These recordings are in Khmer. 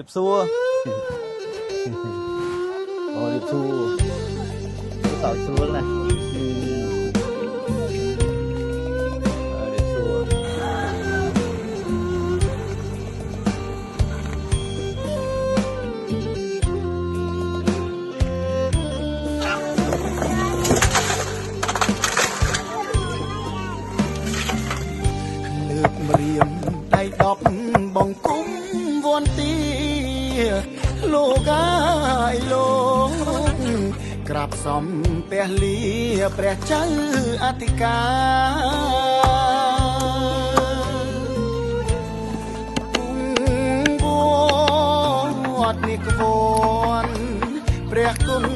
điệp xua điệp xua tỏi xua này điệp xua lực mềm tay đọc bóng cung vốn tia lô gai lô grab som peh lia preh chau atikaวดนิกวนเปรียกกุน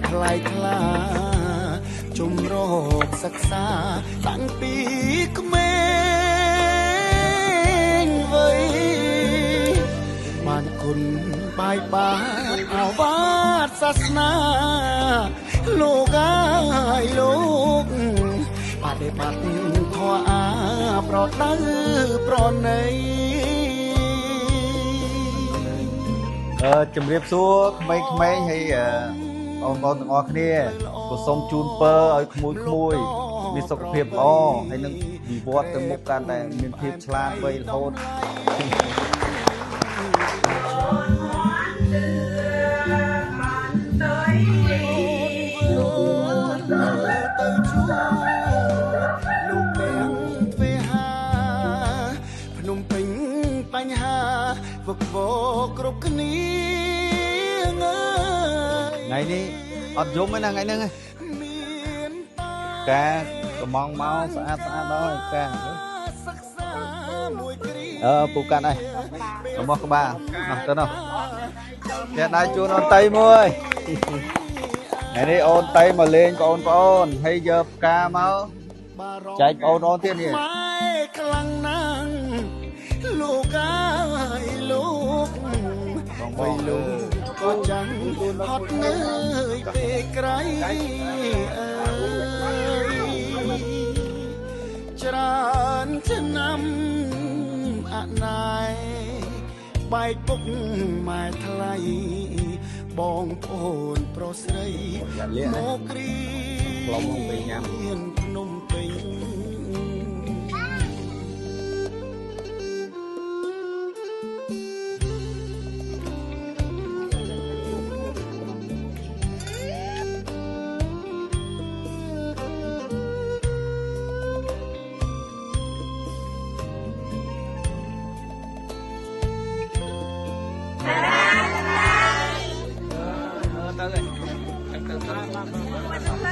คลายคลาจุมโรคศึกษาตั้งปีกเมงไว้บ้านคุณบายบาทเอาวาดศาสนาโลกายโลกปฏิบัติขออาปลอดตื้อปลอดในជំរាបសួរក្មេងៗហើយបងប្អូនទាំងអស់គ្នាក៏សូមជូនពរឲ្យក្មួយមានសុខភាពល្អហើយនឹងវិវត្តទៅមុខកាន់តែមានភាពឆ្លាតវៃរហូតវឹកវរគ្រប់គ្នាថ្ងៃនេះអត់យំទេណាថ្ងៃហ្នឹងការកំងមកស្អាតដល់ការពូកាន់ហើយរបស់ក្បាលអត់ទៅនោះតែដៃជួនអូនតៃមួយថ្ងៃនេះអូនតៃមកលេងបងប្អូនហើយយកផ្កាមកចែកបងប្អូនទៀតនេះខ្លាំងណាស់លោកអើយលោកបីលោកក៏ចាំហត់នឿយពេលក្រៃអើយច្រើនឆ្នាំអណាយបែកពុកម៉ែថ្លៃបងប្អូនប្រុសស្រីមកគ្រីផ្លុំទៅញ៉ាំភ្នំពេញទៅ